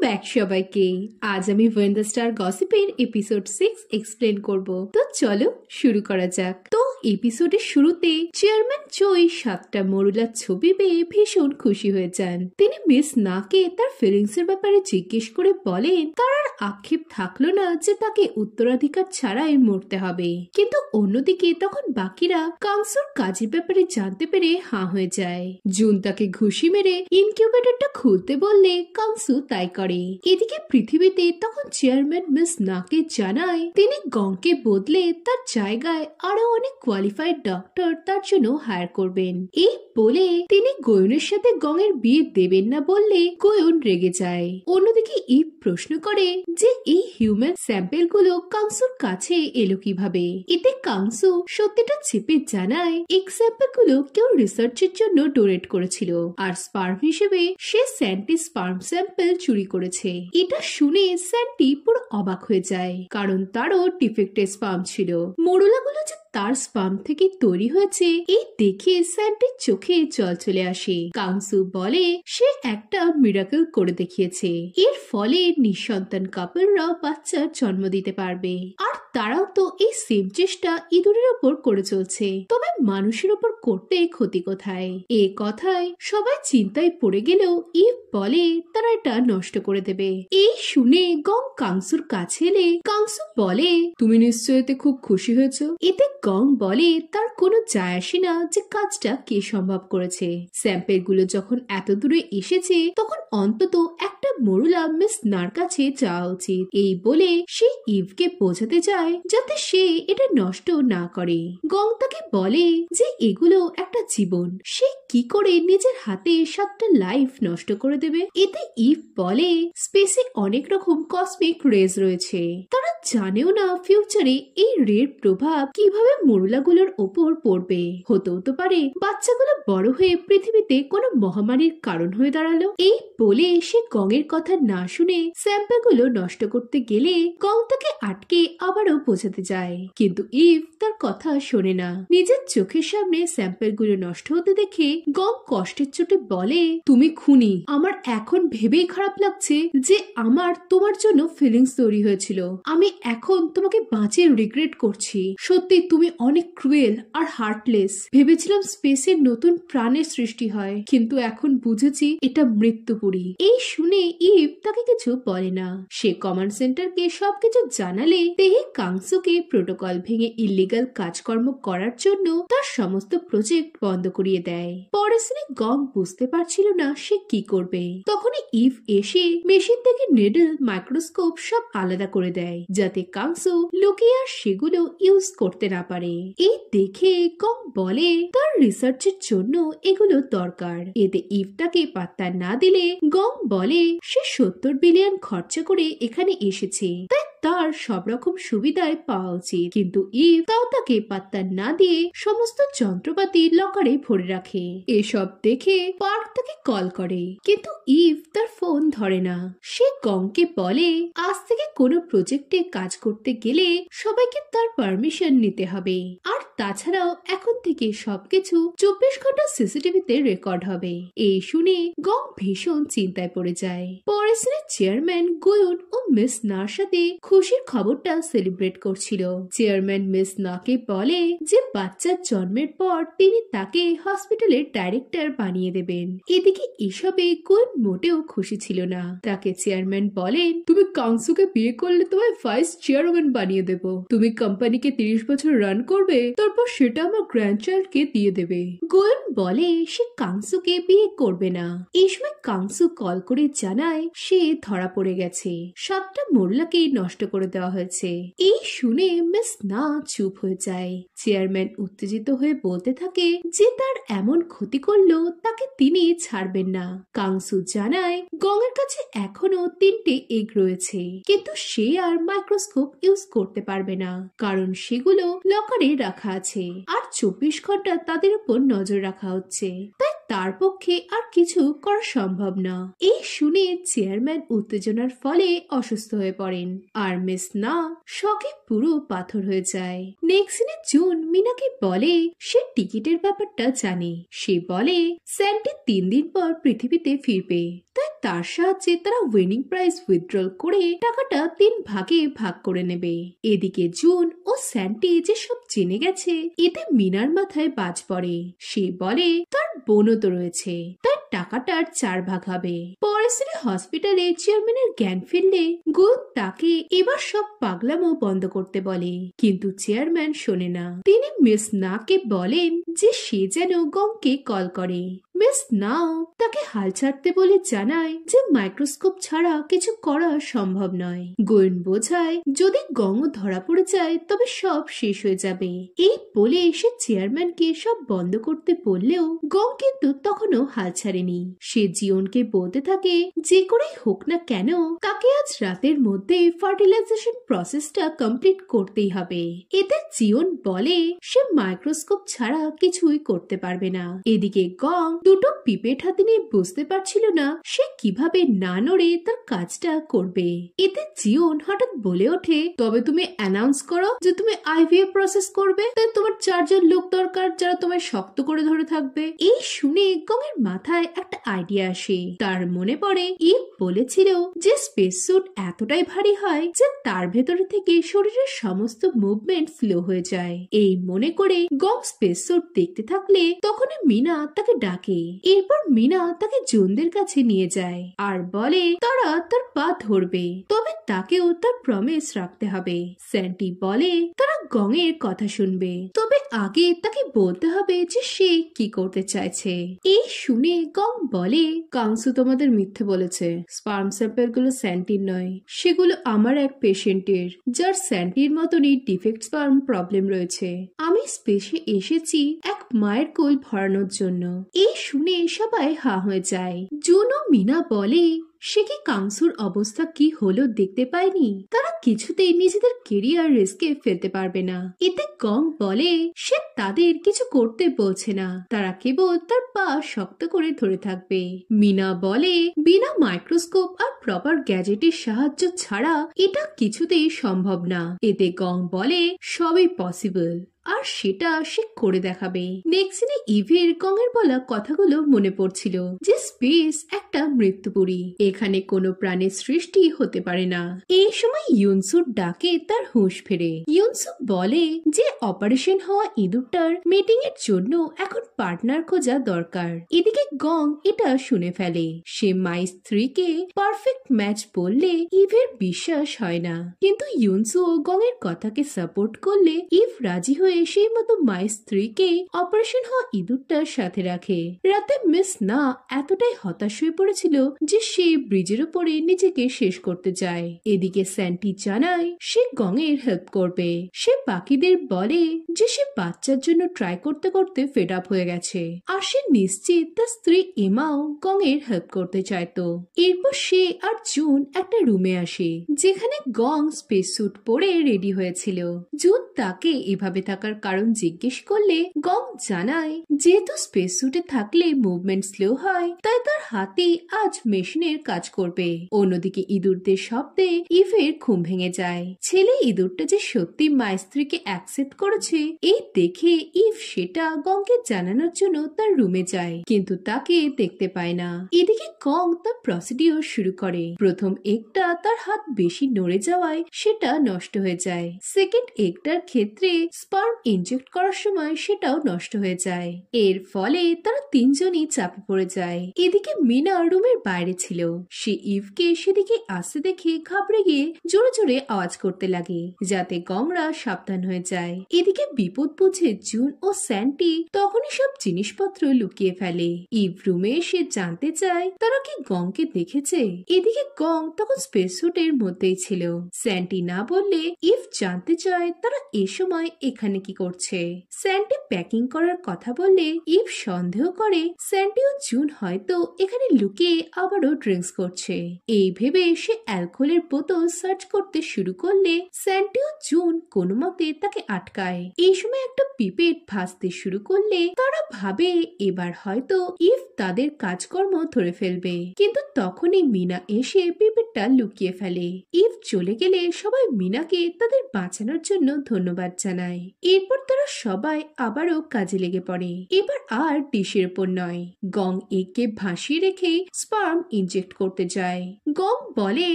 Back সবাইকে। আজ আমি ওয়েন দ্য স্টার গসিপের এপিসোড 6 এক্সপ্লেন করব। তো চলো শুরু করা যাক। তো এপিসোডের শুরুতে চেয়ারম্যান চই 7টা মরুলার ছবি পেয়ে ভীষণ খুশি হয়ে যান। তিনি মিস নাকে তার ফিলিংস এর ব্যাপারে জিজ্ঞেস করে বলেন তার আর আক্ষেপ থাকলো না যে তাকে উত্তরাধিকার ছাড়াই মরতে হবে। কিন্তু অন্যদিকে তখন বাকিরা কাংসুর কাজের ব্যাপারে জানতে পেরে হাঁ হয়ে যায়। জুন তাকে ঘুষি মেরে ইনকিউবেটরটা খুলতে বললে কাংসু তাই করে। এদিকে পৃথিবীতে তখন চেয়ারম্যান মিস নাকে জানায় তিনি গংকে বদলে তার জায়গায় আরো অনেক কোয়ালিফাইড ডক্টর তার জন্য হায়ার করবেন। এই বলে তিনি গোয়নের সাথে গংয়ের বিয়ে দেবেন না বললে গোয়ন রেগে যায়। অন্যদিকে ইভ প্রশ্ন করে যে এই হিউম্যান স্যাম্পেল গুলো কাংসুর কাছে এলো কিভাবে। এতে কাংসু সত্যিটা চেপে জানায় এই স্যাম্পেল গুলো কেউ রিসার্চের জন্য ডোনেট করেছিল আর স্পার্ম হিসেবে সে স্যান্টি স্পার্ম স্যাম্পেল চুরি করেছে। এটা শুনে স্যান্টি পুরো অবাক হয়ে যায় কারণ তারও ডিফেক্টেড স্পার্ম ছিল। মরুলাগুলো যে তার স্পার্ম থেকে তৈরি হয়েছে এই দেখে স্যান্টির চোখে জল চলে আসে। কাংসু বলে সে একটা মিরাকল করে দেখিয়েছে, এর ফলে নিঃসন্তান কাপলরা বাচ্চার জন্ম দিতে পারবে। আর তারাও তো এই সেম চেষ্টা ইঁদুরের উপর করে চলছে, তবে মানুষের উপর করতে ক্ষতি কোথায়। এ কথায় সবাই চিন্তায় পড়ে গেলেও ইভ বলে তারা এটা নষ্ট করে দেবে। এই শুনে গং কাংসুর কাছে এলে কাংসু বলে তুমি নিশ্চয় এতে খুব খুশি হয়েছ। এতে গং বলে তার কোনো যায় আসে না যে কাজটা কে সম্ভব করেছে। স্যাম্পেল গুলো যখন এত দূরে এসেছে তখন অন্তত একটা মরুলা মিস নার কাছে যাওয়া উচিত। এই বলে সে ইভকে বোঝাতে যায় যাতে সে এটা নষ্ট না করে। গং তাকে বলে যে এগুলো একটা জীবন, সে কি করে নিজের হাতে 7টা লাইফ নষ্ট করে দেবে। এতে ইভ বলে স্পেসে অনেক রকম কসমিক রেজ রয়েছে, তারা জানেও না ফিউচারে এই রের প্রভাব কিভাবে মরুলাগুলোর ওপর পড়বে। হতেও তো পারে বাচ্চাগুলো বড় হয়ে পৃথিবীতে কোনো মহামারীর কারণ হয়ে দাঁড়ালো। এই বলে সে গঙের কথা না শুনে স্যাম্পল গুলো নষ্ট করতে গেলে গং তাকে আটকে আবারও বোঝাতে যায়, কিন্তু ইভ তার কথা শোনে না। নিজের চোখের সামনে স্যাম্পল গুলো নষ্ট হতে দেখে গং কষ্টের চোটে বলে তুমি খুনি। আমার এখন ভেবেই খারাপ লাগছে যে আমার তোমার জন্য ফিলিংস তৈরি হয়েছিল। আমি এখন তোমাকে বাঁচিয়ে রিগ্রেট করছি। সত্যি তুমি অনেক ক্রুয়েল আর হার্টলেস। ভেবেছিলাম স্পেসের নতুন প্রাণের সৃষ্টি হয়, কিন্তু এখন বুঝেছি এটা মৃত্যুপুরী। এই শুনে ইভ তাকে কিছু বলে না। সে কমান্ড সেন্টারকে সবকিছু জানালে তেহে কাংসুকে প্রোটোকল ভেঙে ইল্লিগাল কাজকর্ম করার জন্য তার সমস্ত প্রজেক্ট বন্ধ করিয়ে দেয়। পরের সিনে গং বুঝতে পারছিল না সে কি করবে। তখনই ইভ এসে মেশিন থেকে নেডল মাইক্রোস্কোপ সব আলাদা করে দেয় যাতে কাংসু লুকিয়ে আর সেগুলো ইউজ করতে না পারে। এই দেখে গং বলে তার রিসার্চের জন্য এগুলো দরকার। এতে ইভ তাকে পাত্তা না দিলে গং বলে সে 70 বিলিয়ন খরচা করে এখানে এসেছে, তাই তার সব রকম সুবিধায় পাওয়া উচিত। কিন্তু ইভ তাও তাকে পাত্তা না দিয়ে সমস্ত যন্ত্রপাতি লকারে ভরে রাখে। এসব দেখে পার্ক তাকে কল করে, কিন্তু ইভ তার ফোন ধরে না। সে গংকে বলে আজ থেকে কোনো প্রজেক্টে কাজ করতে গেলে সবাইকে তার পারমিশন নিতে হবে, আর তাছাড়াও এখন থেকে সবকিছু 24 ঘন্টা সিসিটিভিতে রেকর্ড হবে। এই শুনে গং ভীষণ চিন্তায় পড়ে যায়। পরের সিনে চেয়ারম্যান গোয়ন ও মিস নার সাথে খুশির খবরটা সেলিব্রেট করছিল। চেয়ারম্যান মিস নাকে বলে যে বাচ্চার জন্মের পর তিনি তাকে হসপিটালের ডাইরেক্টর বানিয়ে দেবেন। এদিকে এসবে গোয়ন মোটেও খুশি ছিল না। তাকে চেয়ারম্যান বলেন তুমি কাংসুকে বিয়ে করলে তোমায় ভাইস চেয়ারম্যান বানিয়ে দেব। তুমি কোম্পানিকে 30 বছর রান করবে, তারপর সেটা আমার গ্র্যান্ডচাইল্ডকে দিয়ে দেবে। গোয়ন বলে সে কাংসুকে বিয়ে করবে না। এই সময় কাংসু কল করে জানায় সে ধরা পড়ে গেছে, 7টা মরুলাকে নষ্ট করে দেওয়া হয়েছে। এই শুনে মিস না চুপ হয়ে যায়। চেয়ারম্যান উত্তেজিত হয়ে বলতে থাকে যে তার এমন ক্ষতি করলো তাকে তিনি ছাড়বেন না। কাংসু জানায় গঙের কাছে এখনো 3টে এগ রয়েছে, কিন্তু সে আর মাইক্রোস্কোপ ইউজ করতে পারবে না কারণ সেগুলো লকারে রাখা আছে আর 24 ঘন্টা তাদের উপর নজর রাখা হচ্ছে, তাই তার পক্ষে আর কিছু করা সম্ভব না। এই শুনে চেয়ারম্যান উত্তেজনার ফলে অসুস্থ হয়ে পড়েন আর মিস না শকে পুরো পাথর হয়ে যায়। নেক্সট সিনে জুন মিনাকে বলে সে টিকিটের ব্যাপারটা জানে। সে বলে স্যান্টি 3 দিন পর পৃথিবীতে ফিরবে তাই তার সাহায্যে তারা উইনিং প্রাইজ উইথড্রল করে টাকাটা 3 ভাগে ভাগ করে নেবে। এদিকে জুন ও স্যান্টি যেসব জেনে গেছে এতে মিনার মাথায় বাজ পড়ে। সে বলে তার বোনও তো রয়েছে, তার টাকাটার 4 ভাগ হবে। পরের দিনে হসপিটালে চেয়ারম্যানের জ্ঞান ফিরলে গুণ তাকে এবার সব পাগলামো বন্ধ করতে বলে, কিন্তু চেয়ারম্যান শোনে না। তিনি মিস নাকে বলেন যে সে যেন গংকে কল করে। মিস নাও তাকে হাল ছাড়তে বলে জানায় যে মাইক্রোস্কোপ ছাড়া কিছু করা সম্ভব নয়। গোয়েন বোঝায় যদি গং ধরা পড়ে যায় তবে সব শেষ হয়ে যাবে। এই বলে সে চেয়ারম্যানকে সব বন্ধ করতে বললেও গং কিন্তু তখনও হাল ছাড়েনি। সে জিওনকে বলতে থাকে যে করেই হোক না কেন তাকে আজ রাতের মধ্যে ফার্টিলাইজেশন প্রসেসটা কমপ্লিট করতেই হবে। এতে জিওন বলে সে মাইক্রোস্কোপ ছাড়া কিছুই করতে পারবে না। এদিকে গং দুটো পিপেট হাতে নিয়ে বুঝতে পারছিল না সে কিভাবে না নড়ে তার কাজটা করবে। এতে জিওন হঠাৎ বলে ওঠে, তবে তুমি অ্যানাউন্স করো যে তুমি আইভিএফ প্রসেস করবে, তাই তোমার 4 জন লোক দরকার যারা তোমায় শক্ত করে ধরে থাকবে। এই শুনে গং এর মাথায় একটা আইডিয়া আসে। তার মনে পড়ে ইভ বলেছিল যে স্পেস স্যুট এতটাই ভারী হয় যে তার ভেতরে থেকে শরীরের সমস্ত মুভমেন্ট স্লো হয়ে যায়। এই মনে করে গং স্পেস স্যুট দেখতে থাকলে তখনই মিনা তাকে ডাকে। এরপর মিনা তাকে জুনদের কাছে নিয়ে যায় আর বলে তারা তার পা ধরবে, তবে তাকেও তার প্রমিস রাখতে হবে। স্যান্টি বলে তারা গং এর কথা শুনবে, তবে আগে তাকে বলতে হবে যে সে কি করতে চাইছে। এই শুনে গং বলে কাংসু তোমাদের মিথ্যে বলেছে, স্পার্ম স্যাম্পল গুলো স্যান্টির নয়, সেগুলো আমার এক পেশেন্টের যার স্যান্টির মতনই ডিফেক্ট স্পার্ম প্রবলেম রয়েছে। আমি স্পেসে এসেছি এক মায়ের কোল ভরানোর জন্য। এই শুনে সবাই হা হয়ে যায়। জুন ও মিনা বলে সে কি কাংসুর অবস্থা কি হলো দেখতে পায়নি, তারা কিছুতেই নিজেদের কেরিয়ার রিস্কে ফেলতে পারবে না। এতে গং বলে সে তাদের কিছু করতে বলছে না, তারা কেবল তার পা শক্ত করে ধরে থাকবে। মিনা বলে বিনা মাইক্রোস্কোপ আর প্রপার গ্যাজেটের সাহায্য ছাড়া এটা কিছুতেই সম্ভব না। এতে গং বলে সবই পসিবল, আর সেটা সে করে দেখাবে। নেক্সট দিনে ইভের গং এর বলা কথাগুলো মনে পড়ছিল যে স্পেস একটা মৃত্যুপুরী, এখানে কোনো প্রাণের সৃষ্টি হতে পারে না। এই সময় ইউনসুর ডাকে তার হুঁশ ফেরে। ইউনসু বলে যে অপারেশন হওয়া ইঁদুরটার মিটিং এর জন্য এখন পার্টনার খোঁজা দরকার। এদিকে গং এটা শুনে ফেলে। সে মাইস 3 কে পারফেক্ট ম্যাচ বললে ইভের বিশ্বাস হয় না, কিন্তু ইউনসু গং এর কথাকে সাপোর্ট করলে ইভ রাজি হয়ে সেই মতো মাইস 3 কে অপারেশন হওয়া ইঁদুরটার সাথে রাখে। রাতে মিস না এতটাই হতাশ হয়ে পড়েছিল যে সে ব্রিজের উপরে নিজেকে শেষ করতে যায়। এদিকে স্যান্টি জানায় সে গং এর হেল্প করবে। সে বাকিদের বলে যে সে বাচ্চার জন্য ট্রাই করতে করতে ফেড আপ হয়ে গেছে, আর সে নিশ্চিত তার স্ত্রী এমাও গং এর হেল্প করতে চাইতো। এরপর সে আর জুন একটা রুমে আসে যেখানে গং স্পেস স্যুট পরে রেডি হয়েছিল। জুন তাকে এভাবে থাকার কারণ জিজ্ঞেস করলে গং জানায় যেহেতু স্পেস স্যুটে থাকলে মুভমেন্ট স্লো হয় তাই তার হাতে আজ মেশিনের কাজ করবে। অন্যদিকে ইঁদুরদের শব্দে ইভের ঘুম ভেঙে যায়। ছেলে ইঁদুরটা যে সত্যি মাইস্ত্রীকে অ্যাকসেপ্ট করেছে এই দেখে ইভ সেটা গংকে জানানোর জন্য তার রুমে যায়, কিন্তু তাকে দেখতে পায় না। এদিকে গং তার প্রসিডিওর শুরু করে। প্রথম এগটা তার হাত বেশি নড়ে যাওয়ায় সেটা নষ্ট হয়ে যায়। সেকেন্ড এগটার ক্ষেত্রে স্পার্ম ইনজেক্ট করার সময় সেটাও নষ্ট হয়ে যায়। এর ফলে তারা তিনজনই চাপে পড়ে যায়। এদিকে মিনা রুমের বাইরে ছিল। সে ইভকে সেদিকে আসতে দেখে ঘাবড়ে গিয়ে জোরে জোরে আওয়াজ করতে লাগে যাতে গংরা সাবধান হয়ে যায়। এদিকে বিপদ বুঝে জুন ও স্যান্টি তখনই সব জিনিসপত্র লুকিয়ে ফেলে। ইভ রুমে এসে জানতে চায় তারা কি গংকে দেখেছে। এদিকে গং তখন স্পেস স্যুটের মধ্যেই ছিল। স্যান্টি না বললে ইভ জানতে চায় তারা এ সময় এখানে কি করছে। স্যান্টি প্যাকিং করার কথা বললে ইভ সন্দেহ করে স্যান্টি ও জুন হয়তো এখানে লুকিয়ে আবারও ড্রিঙ্কস করছে। এই ভেবে সে অ্যালকোহলের বোতল সার্চ করতে শুরু করলে স্যান্টি ও জুন কোনো মতে তাকে আটকায়। এই সময় একটা পিপেট ভাসতে শুরু করলে তারা ভাবে এবার হয়তো ইভ তাদের কাজকর্ম ধরে ফেলবে, কিন্তু তখনই মিনা এসে পিপেট একটা লুকিয়ে ফেলে। ইভ চলে গেলে সবাই মিনাকে তাদের বাঁচানোর জন্য ধন্যবাদ জানায়। এরপর তারা সবাই আবারও কাজে লেগে পড়ে। এবার আর ডিশের উপর নয়, গং এগকে ভাসিয়ে রেখে স্পার্ম ইনজেক্ট করতে যায়। গং বলে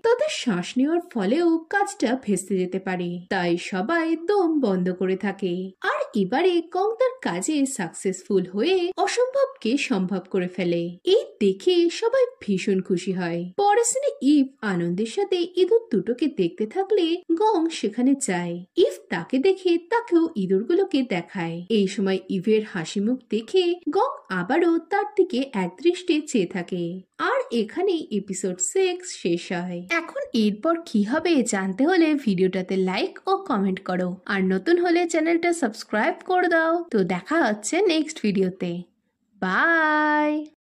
তাদের শ্বাস নেওয়ার ফলেও কাজটা ভেস্তে যেতে পারে, তাই সবাই দম বন্ধ করে থাকে। আর এবারে গং তার কাজে সাকসেসফুল হয়ে অসম্ভবকে সম্ভব করে ফেলে। এই দেখে সবাই ভীষণ খুশি হয়। পরের দিনে ইভ আনন্দের সাথে ইঁদুর দুটোকে দেখতে থাকলে গং সেখানে যায়। ইভ তাকে দেখে তাকেও ইঁদুরগুলোকে দেখায়। এই সময় ইভের হাসি মুখ দেখে গং আবারও তার দিকে একদৃষ্টে চেয়ে থাকে। আর এখানেই এপিসোড 6 শেষ হয়। এখন এরপর কি হবে জানতে হলে ভিডিওটাতে লাইক ও কমেন্ট করো, আর নতুন হলে চ্যানেলটা সাবস্ক্রাইব করে দাও। তো দেখা হচ্ছে নেক্সট ভিডিওতে। বাই।